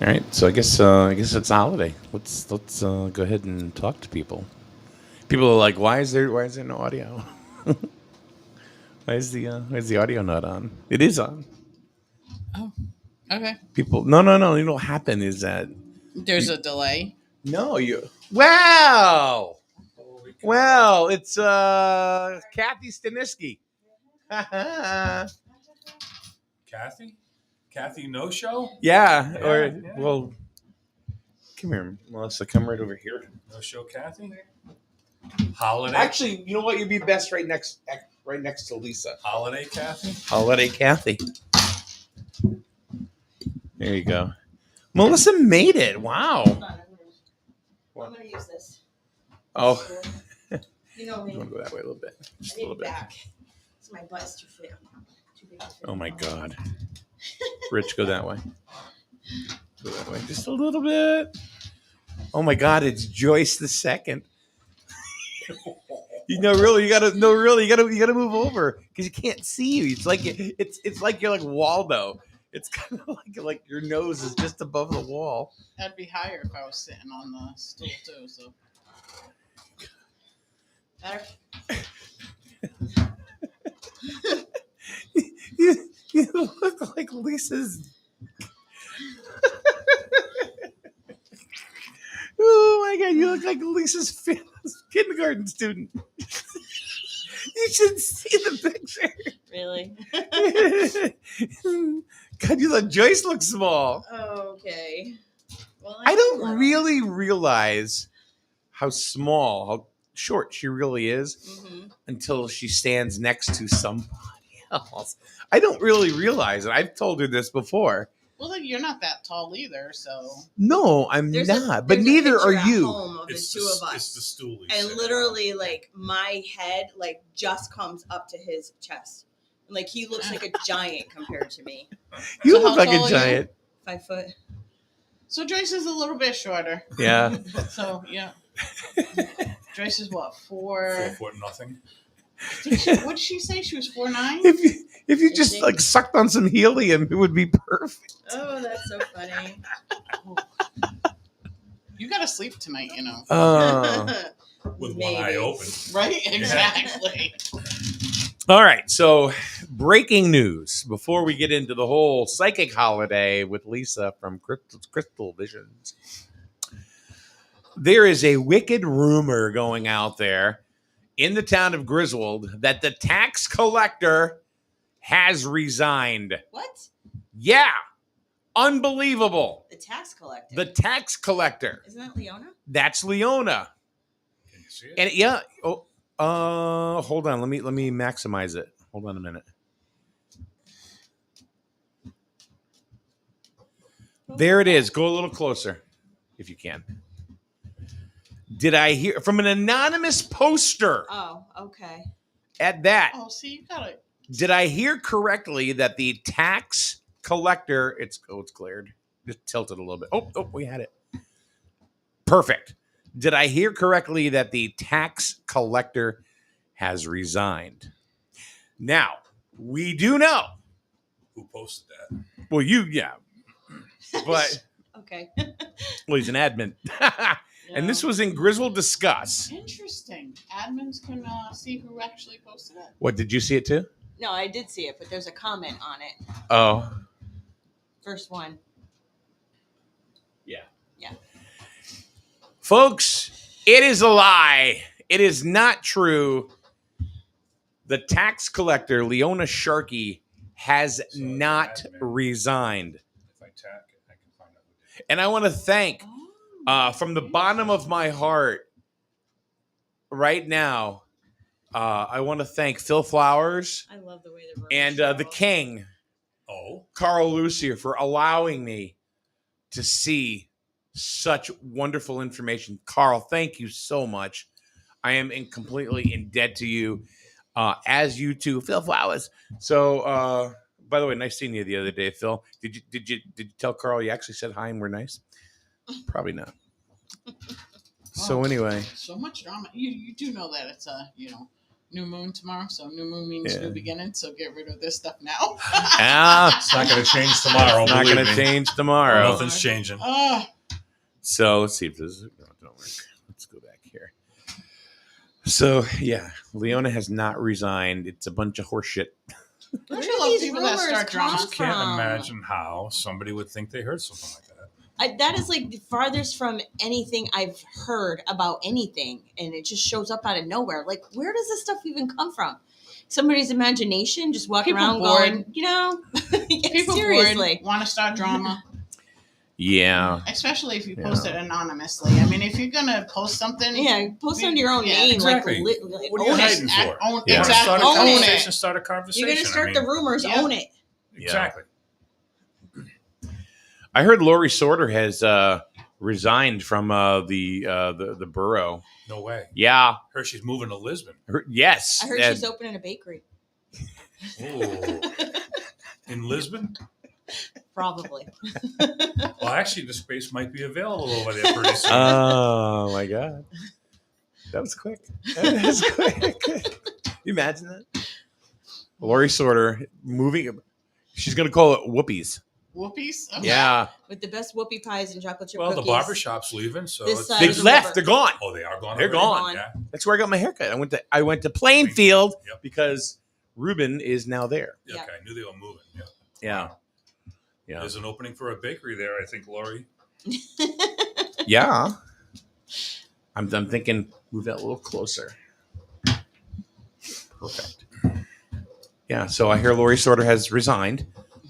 All right, so I guess it's a holiday. Let's go ahead and talk to people. People are like, why is there no audio? Why is the audio not on? It is on. Oh, okay. People, no. You know what happened is that There's a delay. no, you. Wow, well, it's Kathy Staniski. Kathy? Kathy No Show? Yeah, Yeah, or yeah. well, come here, Melissa. Come right over here. No Show Kathy? Holiday? Actually, you know what? You'd be best right next to Lisa. Holiday Kathy? Holiday Kathy. There you go. Melissa made it. Wow. I'm gonna use this. Oh, You know me. you want to go that way a little bit? Just I a need little it bit. back. So my butt is too big. Too big to fit. Oh my God. Rich, go that way. Go that way. Just a little bit. Oh my God, it's Joyce the second. You gotta move over because you can't see you. It's like you're like Waldo. It's kind of like your nose is just above the wall. That'd be higher if I was sitting on the stool too. So Better. You look like Lisa's. Oh my God, you look like Lisa's kindergarten student. You should see the picture. Really? God, you thought Joyce looked small. Okay. Well, I don't really realize how short she really is Mm-hmm. until she stands next to somebody else. I don't really realize it. I've told her this before. well, then you're not that tall either. So No, I'm not. But neither are you. Home of the two of It's the us. stool. And literally, like my head, like just comes up to his chest. Like he looks like a giant compared to me. You So look how like tall a are you? giant. 5 foot. so Joyce is a little bit shorter. Yeah. So yeah. Joyce is what 4 4? foot nothing. What did she say? She was 4'9". If you Is just she? like sucked on some helium, it would be perfect. Oh, that's so funny. You gotta sleep tonight, you know. With Maybe. one eye open. Right? Exactly. All right. So, breaking news before we get into the whole psychic holiday with Lisa from Crystal Visions. There is a wicked rumor going out there in the town of Griswold that the tax collector has resigned. What? Yeah. Unbelievable. The tax collector. The tax collector. Isn't that Leona? That's Leona. Can you see it? And yeah. Hold on. Let me maximize it. Hold on a minute. There it is. Go a little closer if you can. Did I hear from an anonymous poster Oh, okay. at that? Oh, see, you got it. Did I hear correctly that the tax collector, it's cleared. Just tilt it a little bit. Oh, we had it. Perfect. Did I hear correctly that the tax collector has resigned? Now, we do know. Who posted that? Well, yeah. But, Okay. well, he's an admin. And this was in Griswold Discuss. Interesting. Admins can see who actually posted it. What, did you see it too? No, I did see it, but there's a comment on it. Oh. First one. Yeah. Yeah. Folks, it is a lie. It is not true. The tax collector, Leona Sharkey, has not resigned. If I tap it, I can find out who did it. And I want to thank, from the bottom of my heart, right now, I want to thank Phil Flowers I love the way the room and is the shown. king, Oh, Carl Lucier, for allowing me to see such wonderful information. Carl, thank you so much. I am completely in debt to you, as you too, Phil Flowers. So, by the way, nice seeing you the other day, Phil. Did you tell Carl you actually said hi and we're nice? Probably not. So anyway, So much drama. You do know that it's new moon tomorrow, so new moon means Yeah. new beginning. So get rid of this stuff now. It's not going to change tomorrow. It's not believe going to me. change tomorrow. Nothing's changing. So let's see if this don't work. Let's go back here. So yeah, Leona has not resigned. It's a bunch of horse shit. Don't Where you do love these people that rumors start drama? come Can't from? imagine how somebody would think they heard something like that. That is like the farthest from anything I've heard about anything, and it just shows up out of nowhere. Like, where does this stuff even come from? Somebody's imagination, just walking People around bored. going, yeah, People seriously. want to start drama, Yeah, especially if you Yeah. post it anonymously. I mean, if you're gonna post something, Yeah, post under your own Yeah, name, exactly. like, like What are you own it. hiding for? Yeah. Start a Exactly. Own it. conversation. Start a conversation. You're gonna start I mean, the rumors, Yeah. own it. Exactly. I heard Lori Sorter has resigned from the borough. No way. Yeah, Heard she's moving to Lisbon. yes. I heard and- she's opening a bakery. Ooh. In Lisbon? Probably. Well, actually, the space might be available over there pretty soon. Oh my god, that was quick. That was quick. You imagine that? Lori Sorter moving. She's gonna call it Whoopies. whoopies. Okay. Yeah, With the best whoopie pies and chocolate chip Well, the cookies. barbershop's leaving, so This it's, side they of the left. river. They're gone. oh, they are gone. They're already? gone. Yeah. That's where I got my haircut. I went to Plainfield Yep. because Ruben is now there. Yeah, okay, I knew they were moving. Yeah. Yeah, yeah, There's an opening for a bakery there, I think, Lori. yeah. I'm thinking move that a little closer. Perfect. Yeah. So I hear Lori Sorter has resigned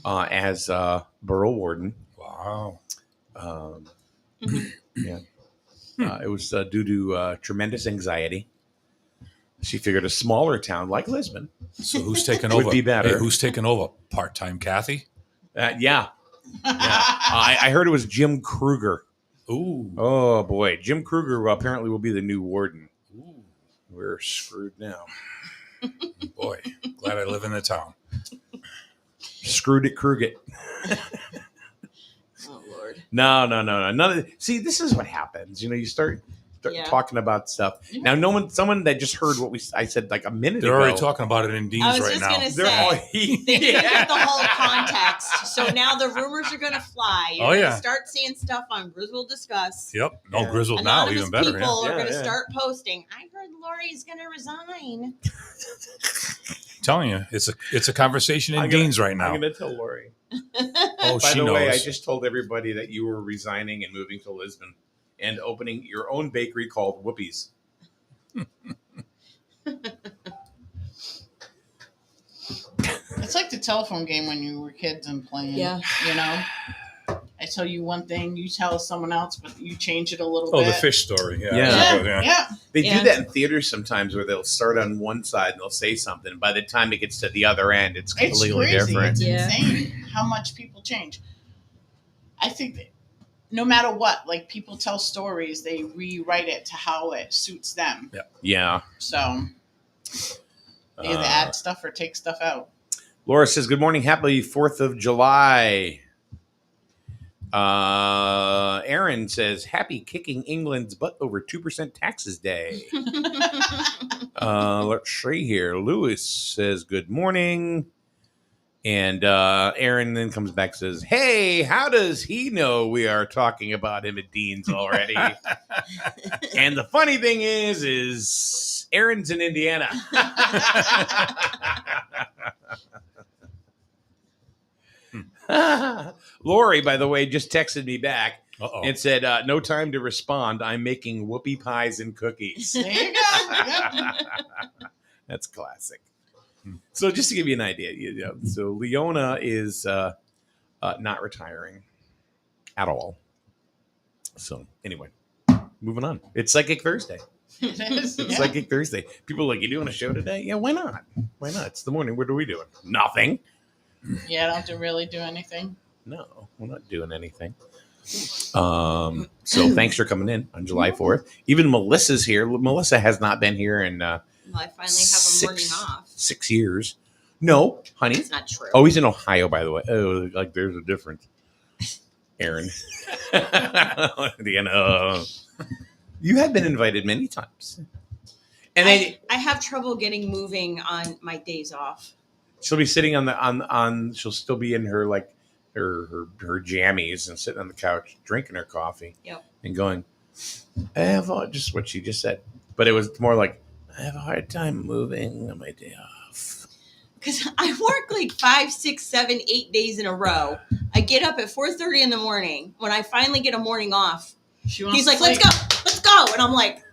as borough warden. Wow. Yeah. It was due to tremendous anxiety. She figured a smaller town like Lisbon. So who's taking Would over? be better. Hey, who's taking over? Part-time Kathy? Yeah. I heard it was Jim Kruger. Ooh. Oh, boy. Jim Kruger apparently will be the new warden. Ooh. We're screwed now. Boy, glad I live in the town. Screwed it, Krugit. Oh, Lord. No. None of see, this is what happens. You know, you start Yeah. talking about stuff. Now, someone that just heard what I said like a minute They're ago. already talking about it in Dean's I was right just now. gonna They're say. all, They didn't get the whole context. So now the rumors are going to fly. You're Oh, going to yeah. start seeing stuff on Grizzle Discuss. Yep. No, Yeah. grizzled now, Anonymous even better. people Yeah. are Yeah, going to yeah. start posting. I heard Lori's going to resign. Telling you, it's a conversation in I'm gonna- Dean's right now. I'm going to tell Lori. Oh, By she the knows. way, I just told everybody that you were resigning and moving to Lisbon and opening your own bakery called Whoopies. It's like the telephone game when you were kids and playing. Yeah. You know, I tell you one thing, you tell someone else, but you change it a little Oh, bit. the fish story. Yeah. Yeah. Yeah. They Yeah. do that in theaters sometimes where they'll start on one side and they'll say something. By the time it gets to the other end, it's It's completely crazy. different. It's Yeah. insane how much people change. I think that no matter what, like people tell stories, they rewrite it to how it suits them. Yeah. So they either Uh, add stuff or take stuff out. Laura says, "Good morning, happy 4th of July." Aaron says, "Happy kicking England's butt over 2% taxes day." Let's see here. Lewis says, "Good morning," and Aaron then comes back and says, "Hey, how does he know we are talking about him at Dean's already?" And the funny thing is Aaron's in Indiana. Lori, by the way, just texted me back Uh-oh. and said, "No time to respond. I'm making whoopie pies and cookies." There you go. Yep. That's classic. So just to give you an idea, so Leona is not retiring at all. So anyway, moving on. It's Psychic Thursday. It is. It's Yeah. Psychic Thursday. People are like, "You doing a show today?" Yeah, why not? Why not? It's the morning. What are we doing? Nothing. Yeah, I don't have to really do anything. No, we're not doing anything. So thanks for coming in on July 4th. Even Melissa's here. Melissa has not been here in Well, I finally have a morning off. 6 years. No, honey. It's not true. Oh, he's in Ohio, by the way. Oh, like there's a difference. Aaron. You have been invited many times. And then I have trouble getting moving on my days off. she'll be sitting on she'll still be in her like her jammies and sitting on the couch drinking her coffee. Yep. And going, I have just what she just said. But it was more like, I have a hard time moving on my day off. Because I work like 5, 6, 7, 8 days in a row. I get up at 4:30 in the morning. When I finally get a morning off, he's like, let's go. And I'm like,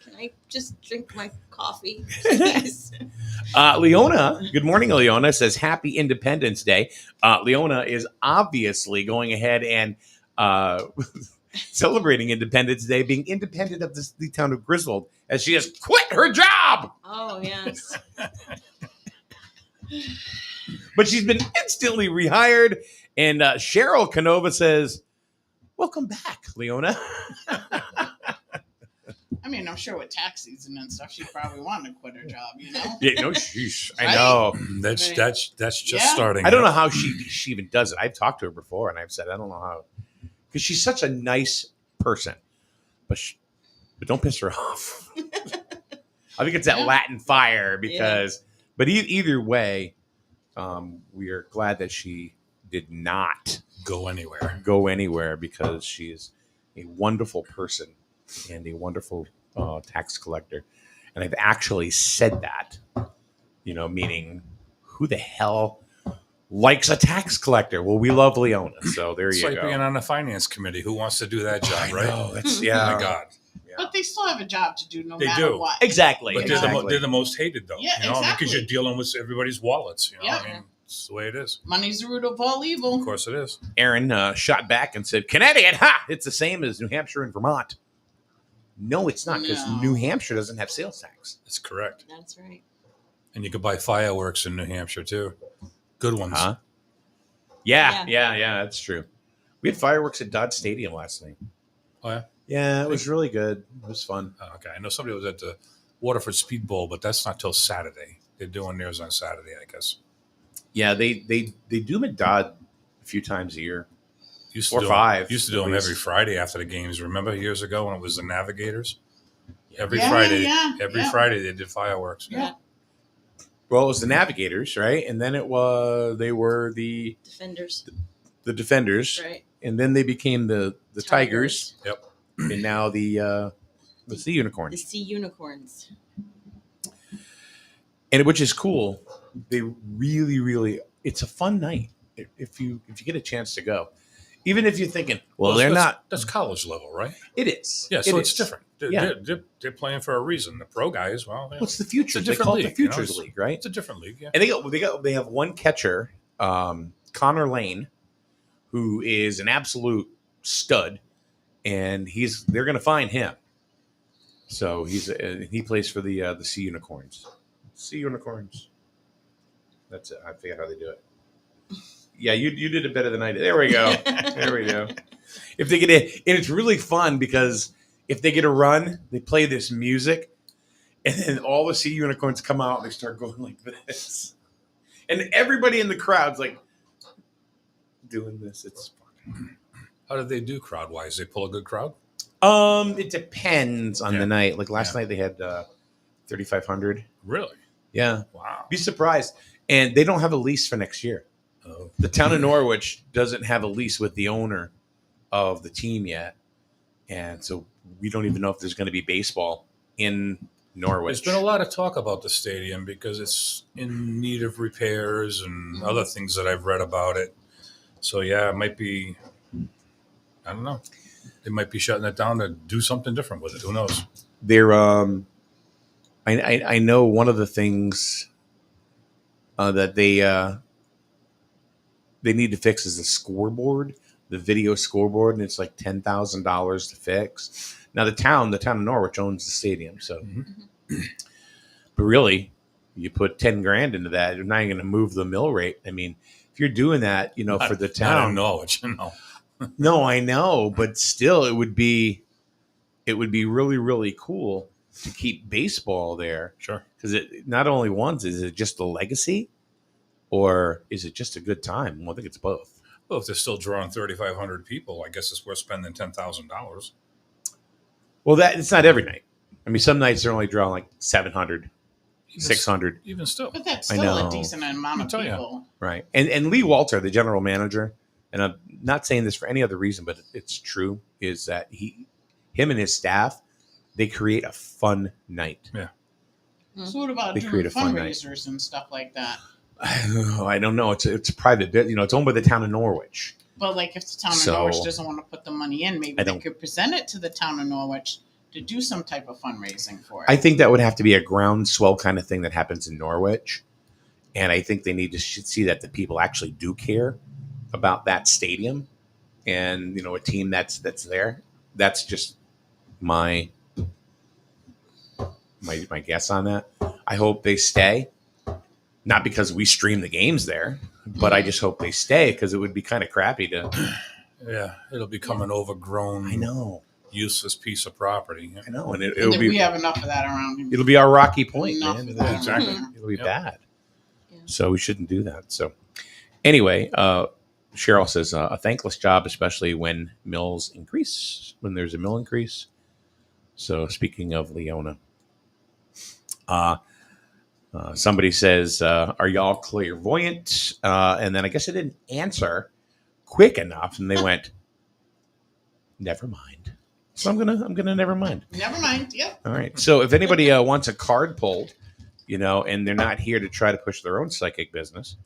can I just drink my coffee, please? Leona, good morning, Leona, says Happy Independence Day. Leona is obviously going ahead and celebrating Independence Day, being independent of the town of Griswold, as she has quit her job. Oh, yes. But she's been instantly rehired. And Cheryl Canova says, welcome back, Leona. I mean, I'm sure with tax season and stuff, she probably wanted to quit her job, you know? Yeah, no, sheesh. I Right? know. That's Right. that's just Yeah. starting. I don't know how she even does it. I've talked to her before, and I've said, I don't know how. Because she's such a nice person. But don't piss her off. I think it's that Yeah. Latin fire because, but either way, we are glad that she did not go anywhere. go anywhere because she is a wonderful person and a wonderful tax collector. And I've actually said that, meaning who the hell likes a tax collector? Well, we love Leona. So there It's you like go. being on the finance committee. Who wants to do that job, right? No, that's, Oh yeah. my God. Yeah. But they still have a job to do no They matter do. what. Exactly. But exactly. they're the most hated, though. Yeah, because exactly. you're dealing with everybody's wallets. Yeah. I mean, it's the way it is. Money's the root of all evil. Of course it is. Aaron shot back and said, Connecticut, ha! It's the same as New Hampshire and Vermont. No, it's not, because No. New Hampshire doesn't have sales tax. That's correct. That's right. And you could buy fireworks in New Hampshire, too. Good ones. Huh? Yeah, that's true. We had fireworks at Dodge Stadium last night. Oh, yeah? Yeah, it was really good. It was fun. Oh, okay. I know somebody was at the Waterford Speed Bowl, but that's not till Saturday. They're doing theirs on Saturday, I guess. Yeah, they do them at Dodge a few times a year. Used Or do 5, Used to do at them least. every Friday after the games. Remember years ago when it was the Navigators? Every Yeah, Friday. yeah, Every yeah. Friday they did fireworks. Yeah. Well, it was the Navigators, right? And then they were the Defenders. Defenders, Right. and then they became the Tigers, Yep. and now the Sea The Unicorns. Sea Unicorns. And which is cool. They really, really, it's a fun night if you get a chance to go. Even if you're thinking, well, they're not. That's college level, right? It is. Yeah, It so it's is. different. They're, Yeah. they're playing for a reason. The pro guys, well, What's the future? It's a They different call it the league, you know, Futures it's- League, right? it's a different league. Yeah. And they have one catcher, Connor Lane, who is an absolute stud, and they're going to find him. So he plays for the Sea Unicorns. Sea Unicorns. That's it. I forget how they do it. Yeah, you did it better than I did. There we go. There we go. If they get it, and it's really fun because if they get a run, they play this music, and then all the Sea Unicorns come out and they start going like this, and everybody in the crowd's like doing this. It's fun. How did they do crowd wise? They pull a good crowd? It depends on Yeah. the night. Like last Yeah. night, they had 3,500. Really? Yeah, Wow. be surprised. And they don't have a lease for next year. Oh. The town of Norwich doesn't have a lease with the owner of the team yet, and so we don't even know if there's going to be baseball in Norwich. There's been a lot of talk about the stadium because it's in need of repairs and other things that I've read about it. So yeah, it might be. I don't know. They might be shutting it down to do something different with it. Who knows? They're I know one of the things that they need to fix is the scoreboard, the video scoreboard, and it's like $10,000 to fix. Now the town of Norwich owns the stadium, so but really, you put 10 grand into that, you're not even going to move the mill rate. I mean, if you're doing that, for the Not in town, Norwich, no. no, I know, but still, it would be really, really cool to keep baseball there. Sure. Because it not only once is it just a legacy, or is it just a good time? Well, I think it's both. Well, if they're still drawing 3,500 people, I guess it's worth spending $10,000. Well, that it's not every night. I mean, some nights they're only drawing like 700, Even- 600. Even still. But that's I still know. a decent amount of I'll tell ya. people. Right. And Lee Walter, the general manager, and I'm not saying this for any other reason, but it's true, is that him and his staff, they create a fun night. Yeah. So what about They doing create a fun night. fundraisers and stuff like that? I don't know. It's a private bit. You know, it's owned by the town of Norwich. But like if the town of So- Norwich doesn't want to put the money in, maybe I they don't- could present it to the town of Norwich to do some type of fundraising for it. I think that would have to be a groundswell kind of thing that happens in Norwich. And I think they need to see that the people actually do care about that stadium and, you know, a team that's there. That's just my guess on that. I hope they stay. Not because we stream the games there, but I just hope they stay because it would be kind of crappy to. Yeah, it'll become an overgrown, I know, useless piece of property. I know, and And it'll then we be have enough of that around here. it'll be our Rocky Point, Enough man. of that Exactly. around here. It'll be Yep. bad. Yeah. So we shouldn't do that. So anyway, Cheryl says a thankless job, especially when mills increase, when there's a mill increase. So speaking of Leona, somebody says, "Are y'all clairvoyant?" And then I guess I didn't answer quick enough, and they went, "Never mind." So I'm gonna never mind. Never mind. Yep. All right. So if anybody wants a card pulled, you know, and they're not here to try to push their own psychic business,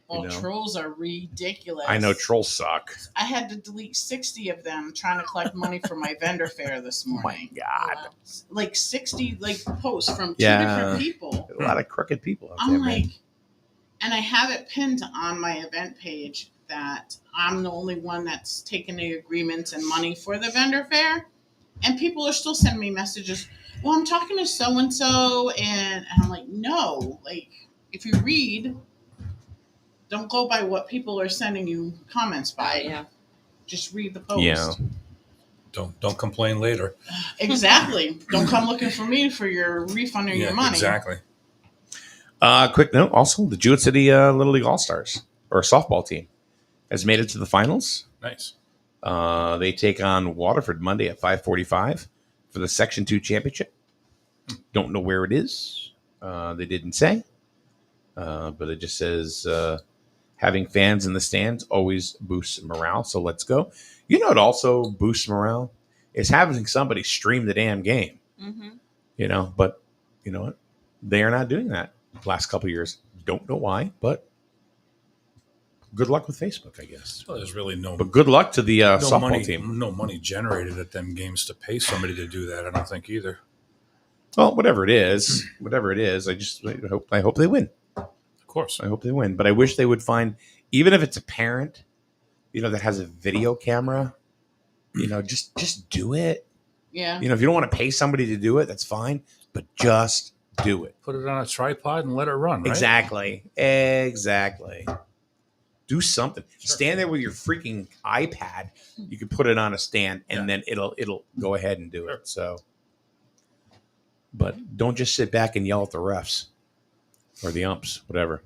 Well, You know. trolls are ridiculous. I know trolls suck. I had to delete 60 of them trying to collect money for my vendor fair this Oh my morning. God. Wow. Like 60 like posts from two Yeah. different people. A lot of crooked people out there, I'm man. like, and I have it pinned on my event page that I'm the only one that's taking the agreements and money for the vendor fair. And people are still sending me messages. Well, I'm talking to so and so, and I'm like, no. Like, if you read, don't go by what people are sending you comments by. Yeah. Just read the post. Yeah. Don't complain later. Exactly. Don't come looking for me for your refund or your money. exactly. Quick note. Also, the Jewett City Little League All Stars or softball team has made it to the finals. Nice. They take on Waterford Monday at 5:45 for the Section 2 championship. Don't know where it is. They didn't say, but it just says having fans in the stands always boosts morale. So let's go. You know, it also boosts morale is having somebody stream the damn game. Mm-hmm. You know, but you know what? They are not doing that the last couple of years. Don't know why, but good luck with Facebook, I guess. Well, there's really no But good luck to the softball money, team. no money generated at them games to pay somebody to do that. I don't think either. Well, whatever it is, I hope they win. Of course. I hope they win. But I wish they would find, even if it's a parent, you know, that has a video camera, you know, just do it. Yeah. You know, if you don't want to pay somebody to do it, that's fine. But just do it. Put it on a tripod and let it run. Right? Exactly. Do something. Sure. Stand there with your freaking iPad. You can put it on a stand, and Yeah. then it'll go ahead and do it. So, but don't just sit back and yell at the refs or the umps, whatever.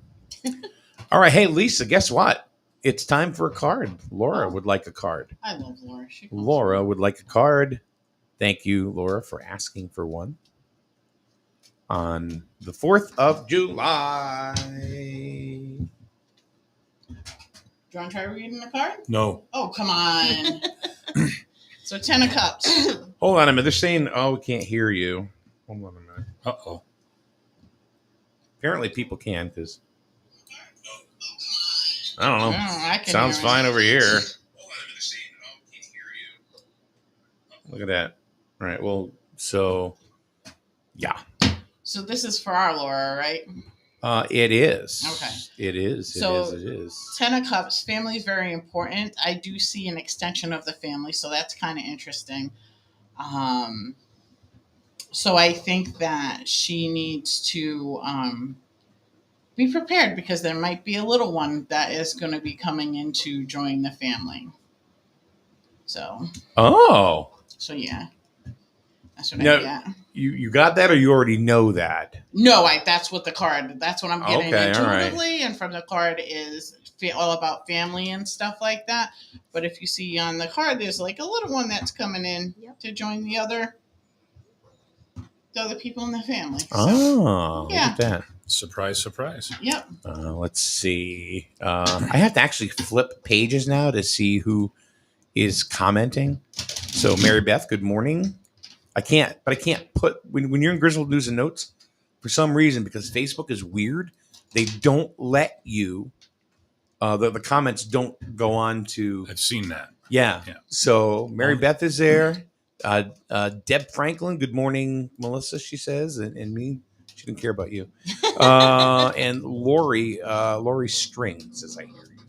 All right, hey Lisa, guess what? It's time for a card. Laura would like a card. I love Laura. She calls Laura me. would like a card. Thank you, Laura, for asking for one. On the 4th of July. Do you want to try reading the card? No. Oh, come on. So 10 of Cups. Hold on a minute. They're saying, oh, we can't hear you. Hold on a minute. Uh-oh. Apparently people can because I don't know. I can Sounds hear it. fine over here. Look at that. All right. Well, so yeah. So this is for our Laura, right? It is. Okay. It is. So- It is. 10 of Cups. Family is very important. I do see an extension of the family, so that's kind of interesting. So I think that she needs to be prepared because there might be a little one that is going to be coming in to join the family. So yeah. That's what No. I got. You got that, or you already know that? No, that's what the card. That's what I'm getting Okay, all right. intuitively, and from the card is all about family and stuff like that. But if you see on the card, there's like a little one that's coming in Yep. to join the other. the other people in the family. So, Oh, yeah. look at that. Surprise, surprise. Yep. Let's see. I have to actually flip pages now to see who is commenting. So, Mary Beth, good morning. I can't put when you're in Grizzled News and Notes for some reason because Facebook is weird. They don't let you. The comments don't go on to. I've seen that. Yeah. Yeah. So Mary Beth is there. Deb Franklin, good morning, Melissa. She says, and me. She didn't care about you. And Lori String says, I hear you.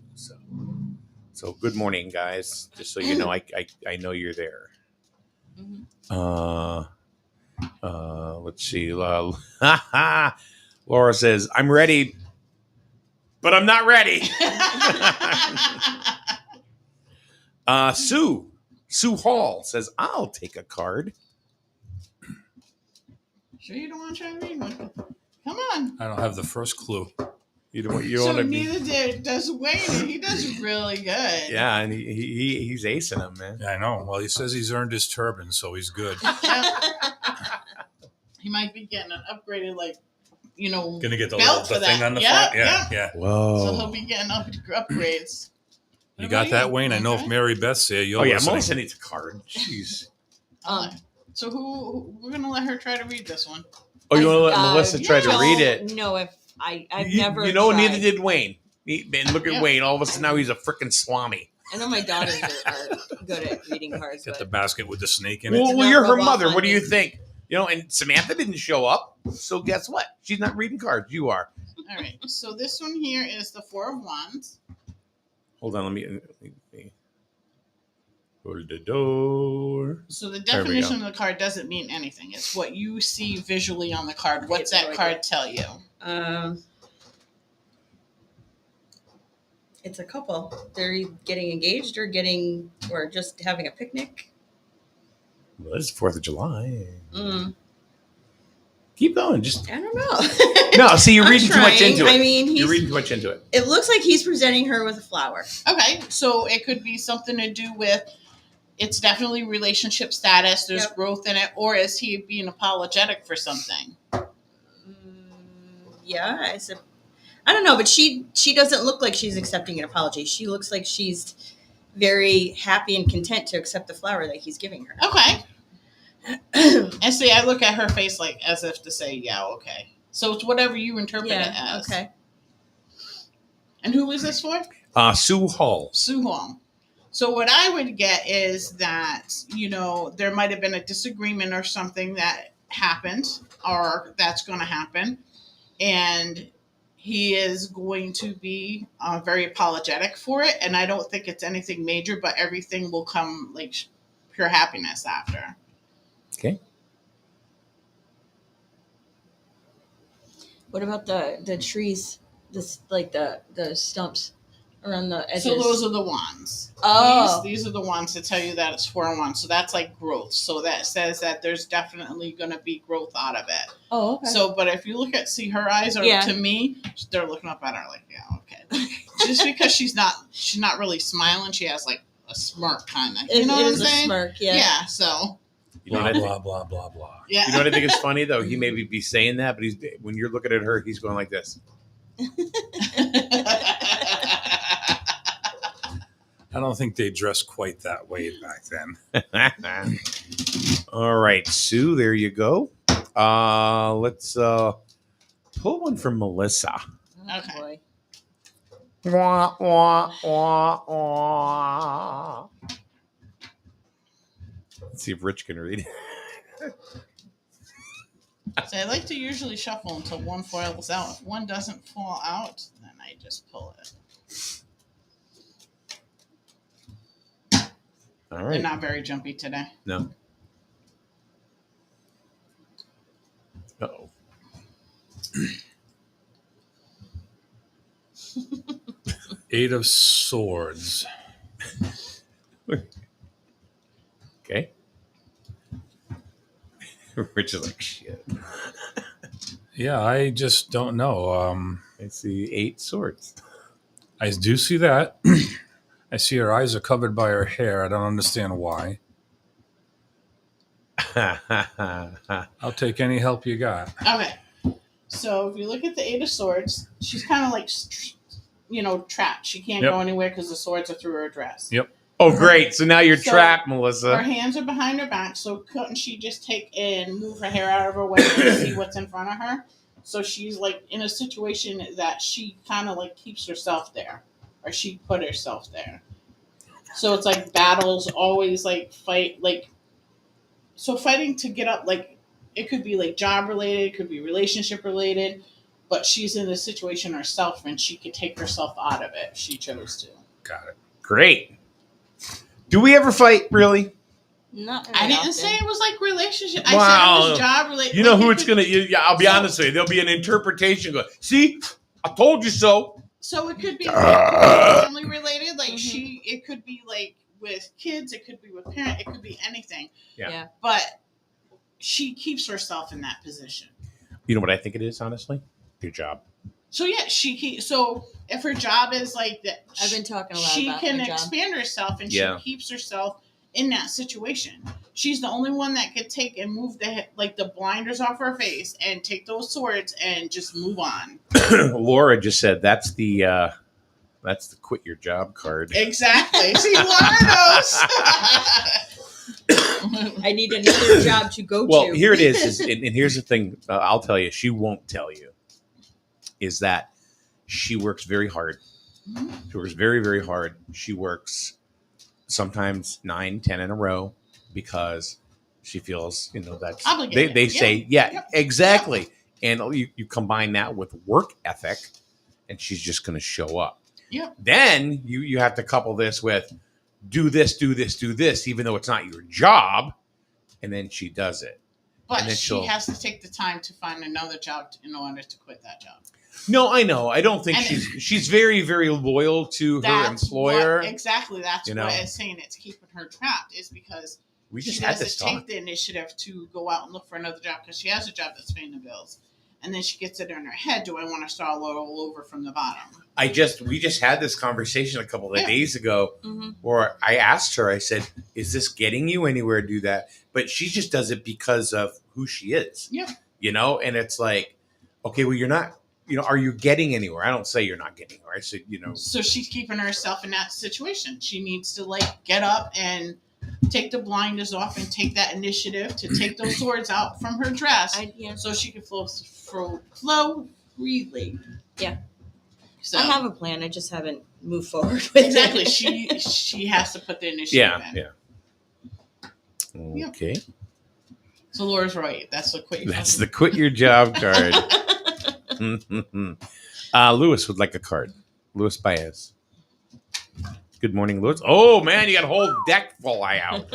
So good morning, guys. Just so you know, I know you're there. Let's see. Laura says, I'm ready, but I'm not ready. Sue Hall says, I'll take a card. Sure you don't want to try to read one? Come on. I don't have the first clue. You don't So want to neither does Wayne, and he does really good. Yeah, and he's acing them, man. Yeah, I know. Well, he says he's earned his turban, so he's good. He might be getting an upgraded, Gonna get the belt for thing that. on the Yeah, front. Yeah. Whoa. So he'll be getting upgrades. You What got about that, you? Wayne? I know if Okay. Mary Beth's here, you'll Oh yeah, listen. Melissa needs a card. Jeez. So who we're gonna let her try to read this one? Oh, you want to let Melissa try to read it? No, if I've You never. know, tried. neither did Wayne. And look at Wayne. All of a sudden, now he's a freaking swami. I know my daughters are good at reading cards. Get But the basket with the snake in it. Well, not you're her rub off mother. on What do you me. think? And Samantha didn't show up. So guess what? She's not reading cards. You are. All right. So this one here is the Four of Wands. Hold on. Let me hold the door. So the There we definition go. of the card doesn't mean anything. It's what you see visually on the card. What's It's that right card tell you? It's a couple. They're getting engaged or just having a picnic. Well, it's 4th of July. Mm, Keep going. Just I don't know. no. See, you're I'm reading too much trying. into it. I mean, you're reading too much into it. it looks like he's presenting her with a flower. Okay. So it could be something to do with it's definitely relationship status. There's Yep. growth in it. Or is he being apologetic for something? Yeah, I don't know, but she doesn't look like she's accepting an apology. She looks like she's very happy and content to accept the flower that he's giving her. Okay. And see, I look at her face like as if to say, yeah, okay. So it's whatever you interpret it Yeah. as. Okay. And who is this for? Sue Hall. Sue Hong. So what I would get is that, there might have been a disagreement or something that happened or that's going to happen. And he is going to be very apologetic for it. And I don't think it's anything major, but everything will come like pure happiness after. Okay. What about the trees? The stumps around the edges. So those are the wands. Oh. These are the ones that tell you that it's 4 and 1. So that's like growth. So that says that there's definitely going to be growth out of it. Oh, okay. So, but if you see her eyes are Yeah. to me, they're looking up at her like, yeah, okay. Just because she's not really smiling, she has like a smirk kind of. You know it what is I'm saying? a smirk. Yeah. Yeah. So. You know Blah, what I think? blah, blah, blah, blah. Yeah. You know what I think is funny though? He may be saying that, but when you're looking at her, he's going like this. I don't think they dressed quite that way back then. All right, Sue, there you go. Let's pull one from Melissa. Oh, Okay. boy. Wah, wah, wah, wah. Let's see if Rich can read. So I like to usually shuffle until one falls out. If one doesn't fall out, then I just pull it. All They're right. not very jumpy today. No. Uh-oh. Eight of Swords. Okay. Rich is like, shit. Yeah, I just don't know. I see 8 swords. I do see that. I see her eyes are covered by her hair. I don't understand why. I'll take any help you got. Okay. So if you look at the Eight of Swords, she's kind of like, trapped. She can't Yep. go anywhere because the swords are through her dress. Yep. Oh, great. So now you're So, trapped, Her Melissa. hands are behind her back, so couldn't she just take and move her hair out of her way and see what's in front of her? So she's like in a situation that she kind of like keeps herself there, or she put herself there. So it's like battles, always like fight, like, so fighting to get up, like, it could be like job related, it could be relationship related, but she's in a situation herself and she could take herself out of it if she chose to. Got it. Great. Do we ever fight, really? Not I very didn't often. say it was like relationship. I Wow. said it was job related. You know Like, who it it's could- going to... I'll be honest with you. There'll be an interpretation going, see, I told you so. So it could be like family related. Like Mhm. it could be like with kids. It could be with parents. It could be anything. Yeah. But she keeps herself in that position. You know what I think it is, honestly? Your job. So yeah, so if her job is like that, I've been talking a lot she about can my job. expand herself and Yeah. she keeps herself in that situation. She's the only one that could take and move the blinders off her face and take those swords and just move on. Laura just said that's the quit your job card. Exactly. See, Laura knows. I need another job to go Well, to. here it is and here's the thing. I'll tell you. She won't tell you. Is that she works very hard. She works very, very hard. She works sometimes 9, 10 in a row because she feels, that's Obligated. they say, yeah, Yep. exactly. And you combine that with work ethic, and she's just going to show up. Yep. Then you have to couple this with do this, even though it's not your job, and then she does it. But And then she she'll- has to take the time to find another job in order to quit that job. No, I know. I don't think And- she's very, very loyal to her employer. Exactly. That's You what know. it's saying. It's keeping her trapped is because We she just had doesn't this take talk. the initiative to go out and look for another job because she has a job that's paying the bills. And then she gets it in her head, do I want to start all over from the bottom? We just had this conversation a couple of Yeah. days ago Mhm. where I asked her, I said, is this getting you anywhere to do that? But she just does it because of who she is. Yeah. And it's like, okay, well, you're not, are you getting anywhere? I don't say you're not getting anywhere. I said, So she's keeping herself in that situation. She needs to get up and take the blinders off and take that initiative to take those swords out from her dress Yeah. so she can flow freely. Yeah. So I have a plan. I just haven't moved forward with it. exactly. She has to put the initiative in. Yeah. Okay. So Laura's right. That's the quit. That's the quit your job card. Lewis would like a card. Lewis Baez. Good morning, Lewis. Oh, man, you got a whole deck fly out.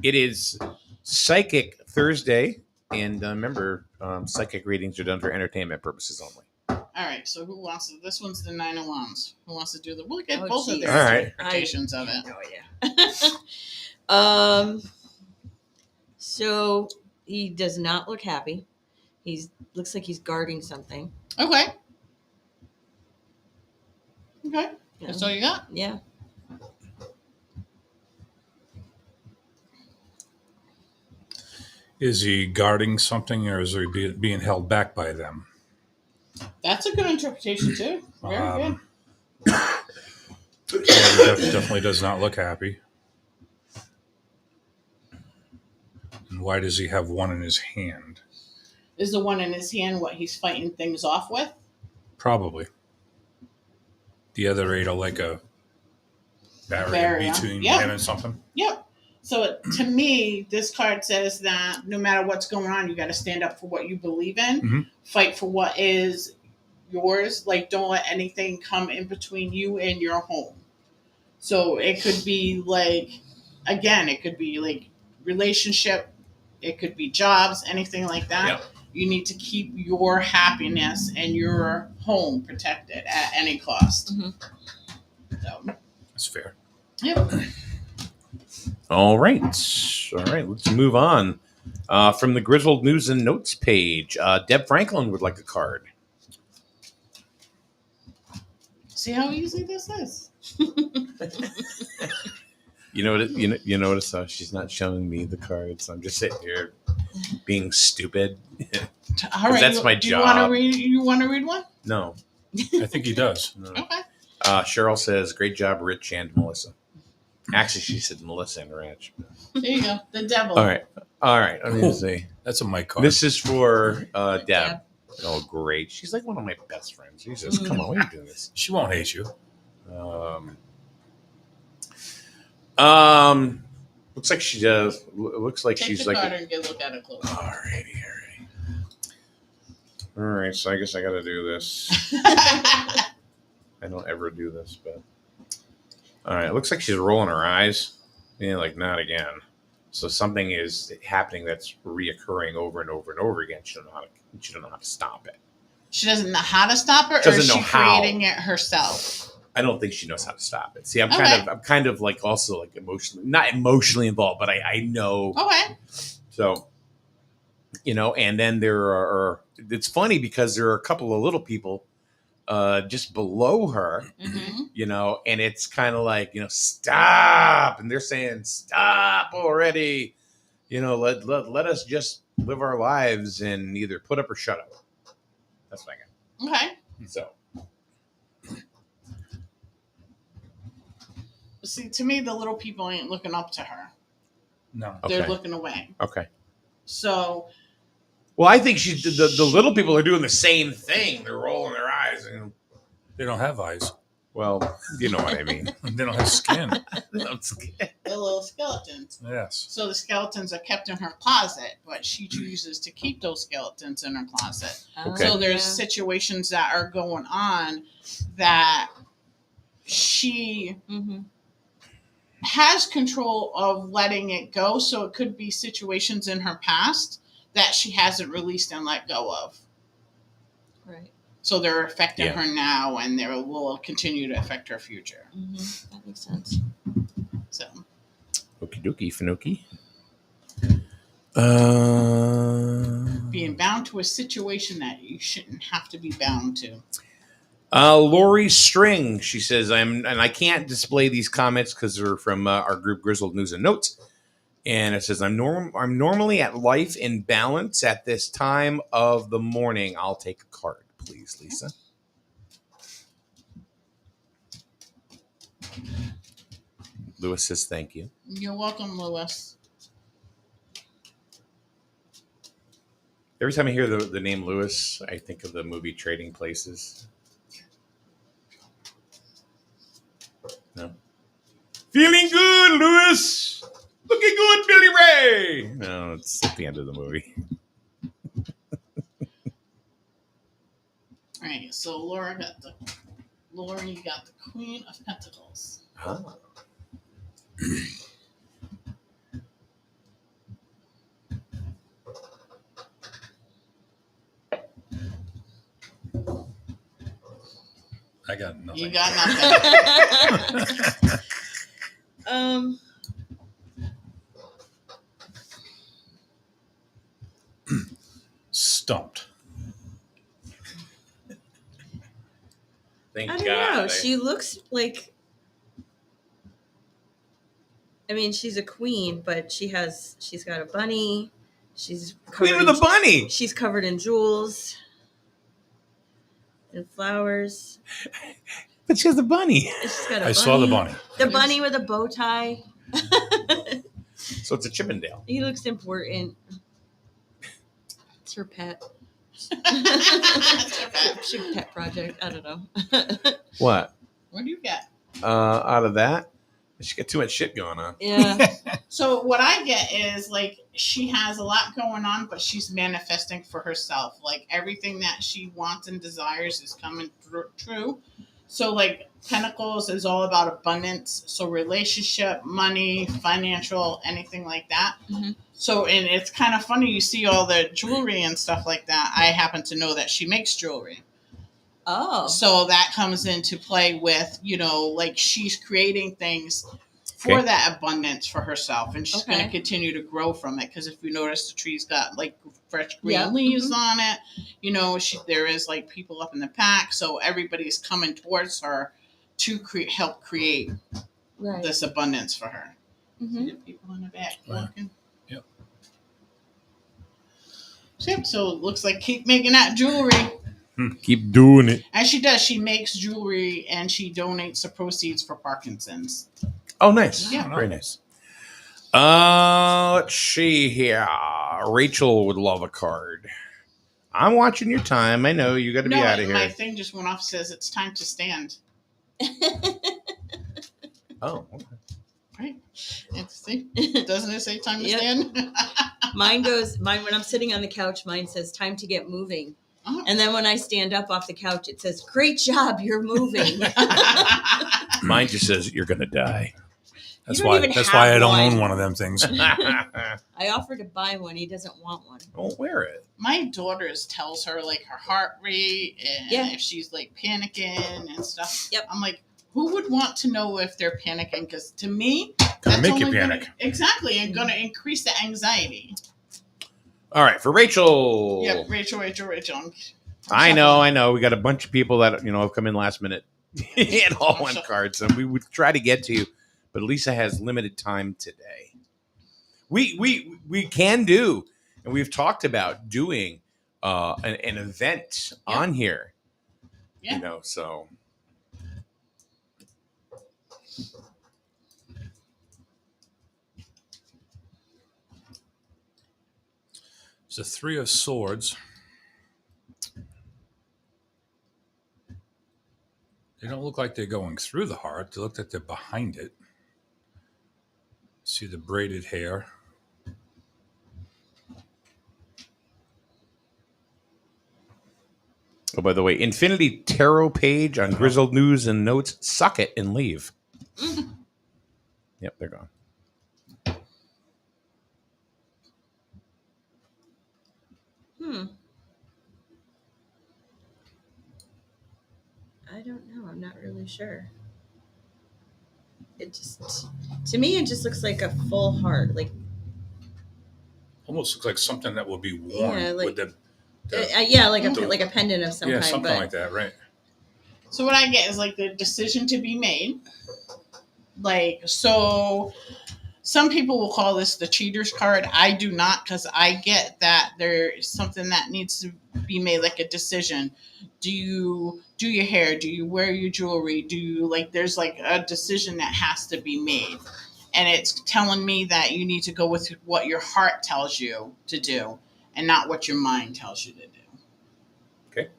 It is Psychic Thursday. And remember, psychic readings are done for entertainment purposes only. All right. So who wants to? This one's the 9 of Wands. Who wants to do the? We'll get Oh, both of geez. their All right. interpretations of it. No idea. So he does not look happy. Looks like he's guarding something. Okay. Okay. Yeah. That's all you got? Yeah. Is he guarding something, or is he being held back by them? That's a good interpretation too. Very good. He definitely does not look happy. And why does he have one in his hand? Is the one in his hand what he's fighting things off with? Probably. The other eight are like a barrier Barrier. between Yeah. him and something. Yep. So to me, this card says that no matter what's going on, you got to stand up for what you believe in, Mhm. fight for what is yours. Like, don't let anything come in between you and your home. So it could be it could be relationship, it could be jobs, anything like that. Yep. You need to keep your happiness and your home protected at any cost. Mhm. So, That's fair. yep. All right. Let's move on. From the Grizzled News and Notes page, Deb Franklin would like a card. See how easy this is. You notice how she's not showing me the cards. I'm just sitting here being stupid. All right, that's my do job. You want to read one? No. I think he does. No. Okay. Cheryl says, "Great job, Rich and Melissa." Actually, she said Melissa and Rich. There you go. The devil. All right. Let me see. That's a mic card. This is for Deb. Oh, great. She's like one of my best friends. Jesus, come on, why are you doing this? She won't hate you. Looks like she does. Looks like Take she's the like. card and get a look at it close. Alrighty. All right, so I guess I got to do this. I don't ever do this, but all right. It looks like she's rolling her eyes. Yeah, like not again. So something is happening that's reoccurring over and over and over again. She don't know how to stop it. She doesn't know how to stop it, or Doesn't is know she how. creating it herself? I don't think she knows how to stop it. See, I'm Okay. kind of like also like not emotionally involved, but I know. Okay. So, and then there are. It's funny because there are a couple of little people just below her, Mm-hmm. and it's kind of like, stop. And they're saying, stop already. Let us just live our lives and either put up or shut up. That's what I got. Okay. So, See, to me, the little people ain't looking up to her. No. okay. They're looking away. Okay. So, Well, I think the little people are doing the same thing. They're rolling their eyes. And, They don't have eyes. well, you know what I mean. They don't have skin. the little skeletons. Yes. So the skeletons are kept in her closet, but she chooses to keep those skeletons in her closet. Okay. So there's situations that are going on that she has control of letting it go. So it could be situations in her past that she hasn't released and let go of. Right. So they're affecting Yeah. her now, and they will continue to affect her future. That makes sense. So Okie dokie, Finuki. being bound to a situation that you shouldn't have to be bound to. Lori String, she says, and I can't display these comments because they're from our group Grizzled News and Notes. And it says, I'm normally at life in balance at this time of the morning. I'll take a card, please, Lisa. Lewis says, thank you. You're welcome, Lewis. Every time I hear the name Lewis, I think of the movie Trading Places. No. Feeling good, Lewis. Looking good, Billy Ray. No, it's at the end of the movie. All right, so Lori got the Queen of Pentacles. Huh. I got nothing. You got nothing. Stumped. Thank I don't God. know. She looks like. I mean, she's a queen, but she's got a bunny. She's Queen covered with a bunny. She's covered in jewels and flowers. But she has a bunny. And she's got a I saw the bunny. The bunny with a bow tie. So it's a Chippendale. He looks important. It's her pet. She pet project. I don't know. What? What do you get? Out of that? She got too much shit going on. Yeah. So what I get is like she has a lot going on, but she's manifesting for herself. Like everything that she wants and desires is coming true. So like Pentacles is all about abundance. So relationship, money, financial, anything like that. Mm-hmm. So, and it's kind of funny. You see all the jewelry and stuff like that. I happen to know that she makes jewelry. Oh. So that comes into play with, like she's creating things for that abundance for herself. And she's going to continue to grow from it. Because if you notice, the tree's got like fresh green leaves on it. There is like people up in the pack. So everybody's coming towards her to help create this abundance for her. See the people in the back walking. Yep. Yep. So it looks like keep making that jewelry. Keep doing it. And she does. She makes jewelry and she donates the proceeds for Parkinson's. Oh, nice. Yeah. Very nice. Let's see here. Rachel would love a card. I'm watching your time. I know you got to be out of here. My thing just went off. Says it's time to stand. Oh, okay. Right. See, doesn't it say time to Yep. stand? Mine when I'm sitting on the couch, mine says time to get moving. Oh. And then when I stand up off the couch, it says, great job, you're moving. Mine just says you're gonna die. That's don't why. even That's have why I don't one. own one of them things. I offered to buy one. He doesn't want one. Don't wear it. My daughters tells her like her heart rate and if she's like panicking and stuff. Yep. I'm like, who would want to know if they're panicking? Because to me, Gonna that's make you only panic. Exactly, and going to increase the anxiety. All right, for Rachel. Yep, Rachel. I know. We got a bunch of people that have come in last minute and all want cards, and we would try to get to you, but Lisa has limited time today. We can do, and we've talked about doing an event on here. Yeah. So. It's a 3 of Swords. They don't look like they're going through the heart. They look like they're behind it. See the braided hair. Oh, by the way, Infinity Tarot page on Grizzled News and Notes. Suck it and leave. Yep, they're gone. I don't know. I'm not really sure. To me, it just looks like a full heart. Like Almost looks like something that will be worn with the like a pendant of some kind. Something like that, right? So what I get is like the decision to be made. Like, so some people will call this the cheater's card. I do not, because I get that there's something that needs to be made, like a decision. Do you do your hair? Do you wear your jewelry? Do you there's like a decision that has to be made. And it's telling me that you need to go with what your heart tells you to do and not what your mind tells you to do. Okay.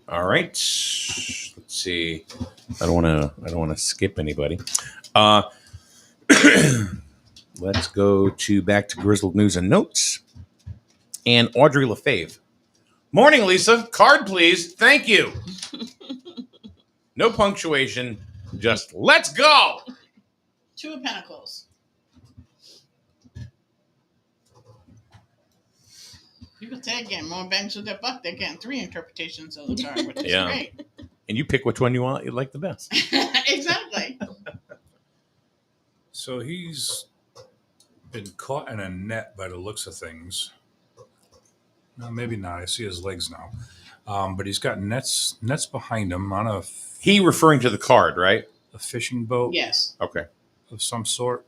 All right. Let's see. I don't want to skip anybody. Let's go back to Grizzled News and Notes. And Audrey LaFave. Morning, Lisa. Card, please. Thank you. No punctuation. Just let's go. 2 of Pentacles. People say again, more bangs with their buck. They're getting 3 interpretations of the card, which is great. And you pick which one you like the best. Exactly. So he's been caught in a net by the looks of things. No, maybe not. I see his legs now. But he's got nets behind him on He referring to the card, right? a fishing boat Yes. Okay. of some sort.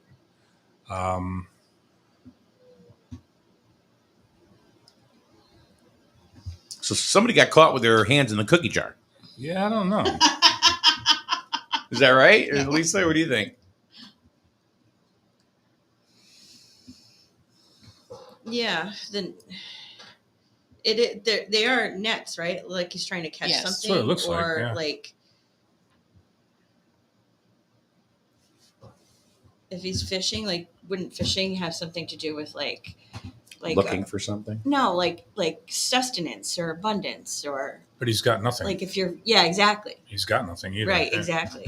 So somebody got caught with their hands in the cookie jar. Yeah, I don't know. Is that right? Lisa, what do you think? Yeah, then they are nets, right? Like he's trying to catch Yes. something, That's what it looks like, or yeah. like if he's fishing, like wouldn't fishing have something to do with like Looking for something? no, like sustenance or abundance, or But he's got nothing. like if you're exactly He's got nothing either. right, Yeah. exactly.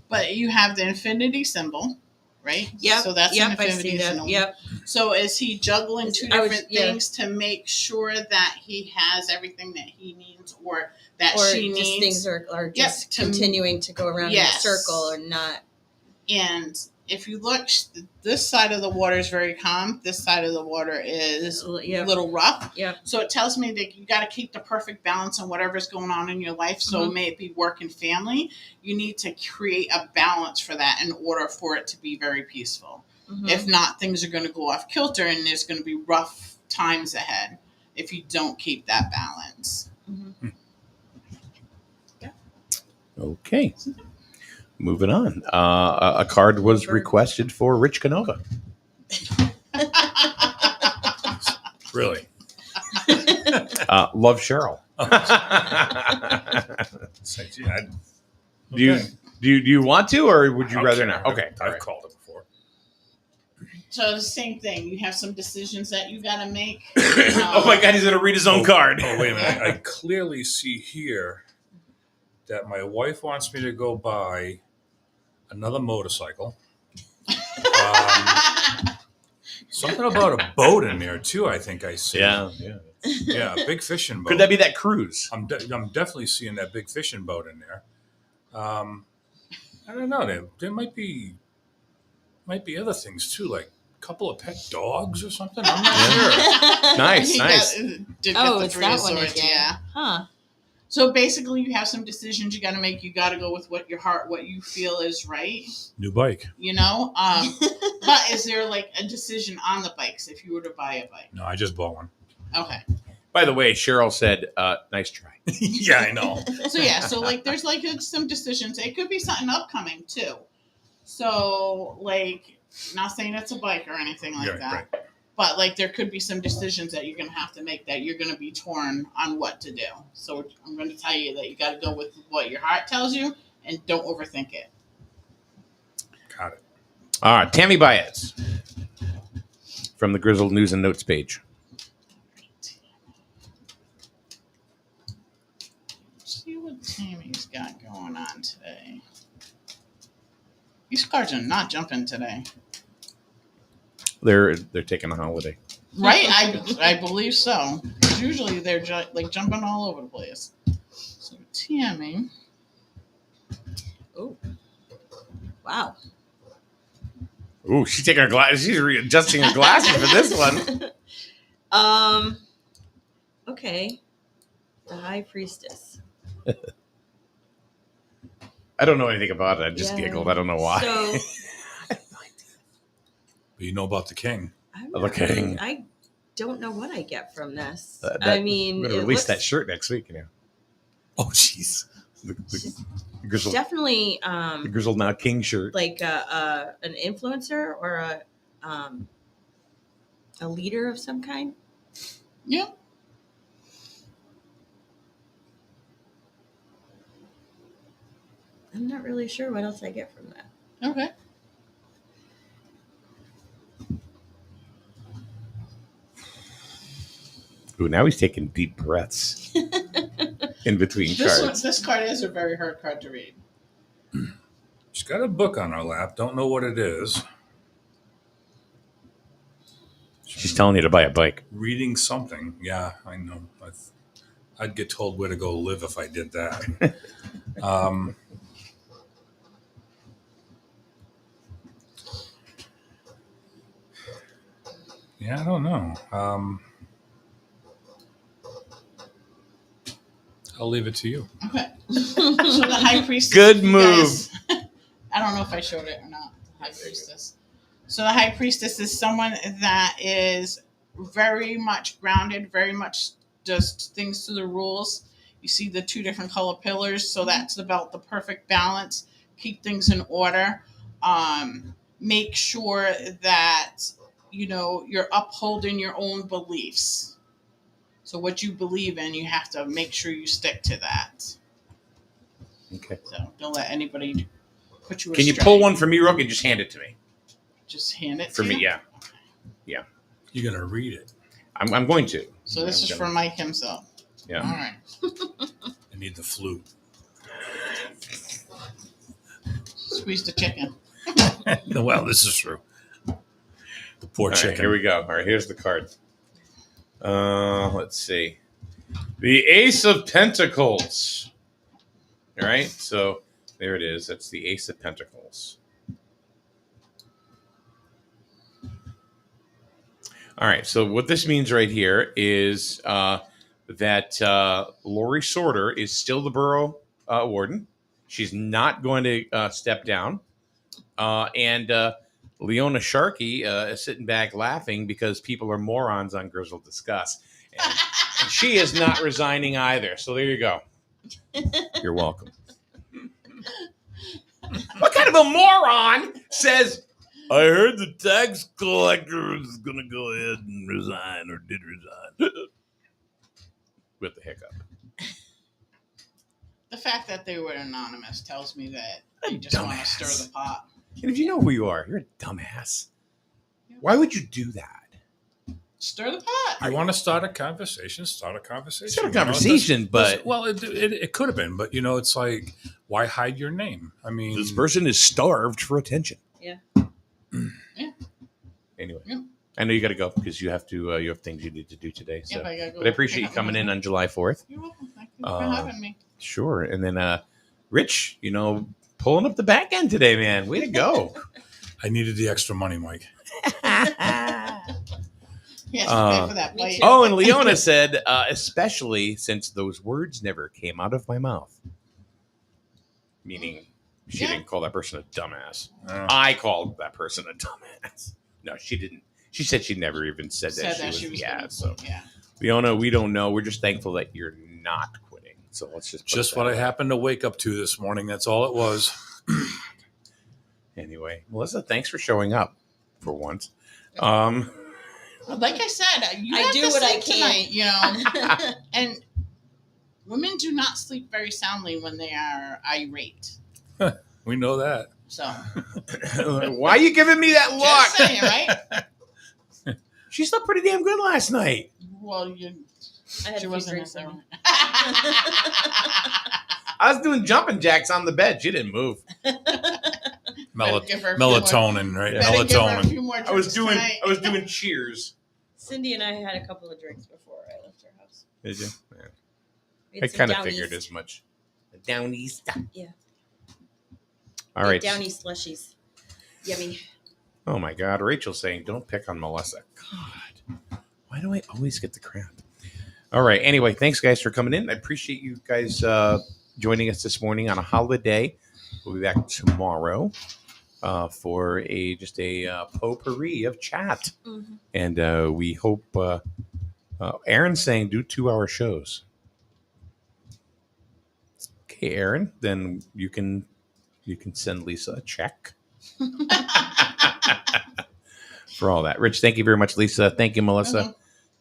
But you have the infinity symbol, right? Yep. So that's Yep, an I infinity see that. symbol. Yep. So is he juggling 2 I was- different yeah. things to make sure that he has everything that he needs, or that Or she just needs? things are just to- continuing to go around Yes. in a circle or not. And if you look, this side of the water is very calm. This side of the water is Yep. a little rough. Yep. So it tells me that you got to keep the perfect balance on whatever's going on in your life. So Mhm. may it be work and family. You need to create a balance for that in order for it to be very peaceful. Mhm. If not, things are going to go off kilter and there's going to be rough times ahead if you don't keep that balance. Mhm. Okay. Moving on. A card was requested for Rich Canova. Really? Love Cheryl. So, yeah, Do you want to, or would you I don't rather care. not? Okay. I've called it before. So the same thing. You have some decisions that you got to make. Oh my God, he's going to read his own card. Oh, wait a minute. I clearly see here that my wife wants me to go buy another motorcycle. Something about a boat in there, too, I think I see. Yeah. Yeah, a big fishing boat. Could that be that cruise? I'm definitely seeing that big fishing boat in there. I don't know. There might be other things, too, like a couple of pet dogs or something. I'm not sure. Nice, He nice. did get Oh, the it's Three of that one Swords, again. yeah. Huh. So basically, you have some decisions you got to make. You got to go with what your heart, what you feel is right. New bike. You know. But is there like a decision on the bikes if you were to buy a bike? No, I just bought one. Okay. By the way, Cheryl said, "Nice try." Yeah, I know. So yeah, so like there's like some decisions. It could be something upcoming too. So like, not saying it's a bike or anything like that. Right. But like there could be some decisions that you're going to have to make that you're going to be torn on what to do. So I'm going to tell you that you got to go with what your heart tells you and don't overthink it. Got it. All right, Tammy Baez from the Grizzled News and Notes page. Let's see what Tammy's got going on today. These cards are not jumping today. They're taking a holiday. Right? I believe so. Usually they're like jumping all over the place. So Tammy. Oh. Wow. Ooh, she's taking her glasses. She's readjusting her glasses for this one. Okay. The High Priestess. I don't know anything about it. I just Yeah. giggled. I don't know why. So But you know about the king. Okay. I don't know what I get from this. That- I mean, I'm going to it release looks that shirt next week. You know, Oh, jeez. the Grizzled, definitely the Grizzled Now King shirt. like an influencer or a leader of some kind. Yeah. I'm not really sure what else I get from that. Okay. Ooh, now he's taking deep breaths in between cards. This card is a very hard card to read. She's got a book on her lap. Don't know what it is. She's telling you to buy a bike. Reading something. Yeah, I know. I'd get told where to go live if I did that. Yeah, I don't know. I'll leave it to you. Okay. So the High Priestess. Good you move. guys- I don't know if I showed it or not. The High Priestess. So the High Priestess is someone that is very much grounded, very much does things to the rules. You see the two different color pillars, so that's about the perfect balance. Keep things in order. Make sure that you're upholding your own beliefs. So what you believe in, you have to make sure you stick to that. Okay. So don't let anybody put you Can you astray. pull one for me, Rook, and just hand it to me? Just hand it For to me, you? yeah. You're going to read it. I'm going to. So this is for Mike himself. Yeah. All right. I need the flute. Squeeze the chicken. Well, this is true. The poor All right, chicken. here we go. All right, here's the card. Let's see. The Ace of Pentacles. All right, so there it is. That's the Ace of Pentacles. All right. So what this means right here is that Lori Sorter is still the borough warden. She's not going to step down. And Leona Sharkey is sitting back laughing because people are morons on Grizzle Discuss. And she is not resigning either. So there you go. You're welcome. What kind of a moron says, I heard the tax collector is going to go ahead and resign or did resign? With the hiccup. The fact that they were anonymous tells me that you just want to stir the pot. And if you know who you are, you're a dumbass. Why would you do that? Stir the pot. You want to start a conversation? Start a conversation. Start a conversation, but... Well, it could have been, but, it's like, why hide your name? I mean... This person is starved for attention. Yeah. Yeah. Anyway. Yeah. I know you got to go because you have things you need to do today. So. Yep, I gotta go. But I appreciate you coming in on July 4th. You're welcome. Thank you for having me. Sure. And then, Rich, pulling up the back end today, man. Way to go. I needed the extra money, Mike. Yes, pay for that plate. Oh, and Leona said, especially since those words never came out of my mouth. Meaning she didn't call that person a dumbass. I called that person a dumbass. No, she didn't. She said she never even said that. She was yeah. So, Leona, we don't know. We're just thankful that you're not quitting. So let's just what I happened to wake up to this morning. That's all it was. Anyway, Melissa, thanks for showing up for once. Like I said, I do what I can. Tonight, and women do not sleep very soundly when they are irate. We know that. So why are you giving me that look? Just saying, right? She slept pretty damn good last night. Well, she wasn't drinks there. I was doing jumping jacks on the bed. She didn't move. Melatonin, right? Melatonin. I was doing cheers. Cindy and I had a couple of drinks before I left her house. Did you? Yeah. I kind of figured as much. The down east. Yeah. All right. Downy slushies. Yummy. Oh my God. Rachel's saying, don't pick on Melissa. God. Why do I always get the crap? All right. Anyway, thanks guys for coming in. I appreciate you guys joining us this morning on a holiday. We'll be back tomorrow for a potpourri of chat. Mm-hmm. And we hope Aaron's saying do 2-hour shows. Okay, Aaron, then you can send Lisa a check for all that. Rich, thank you very much, Lisa. Thank you, Melissa. Mm-hmm.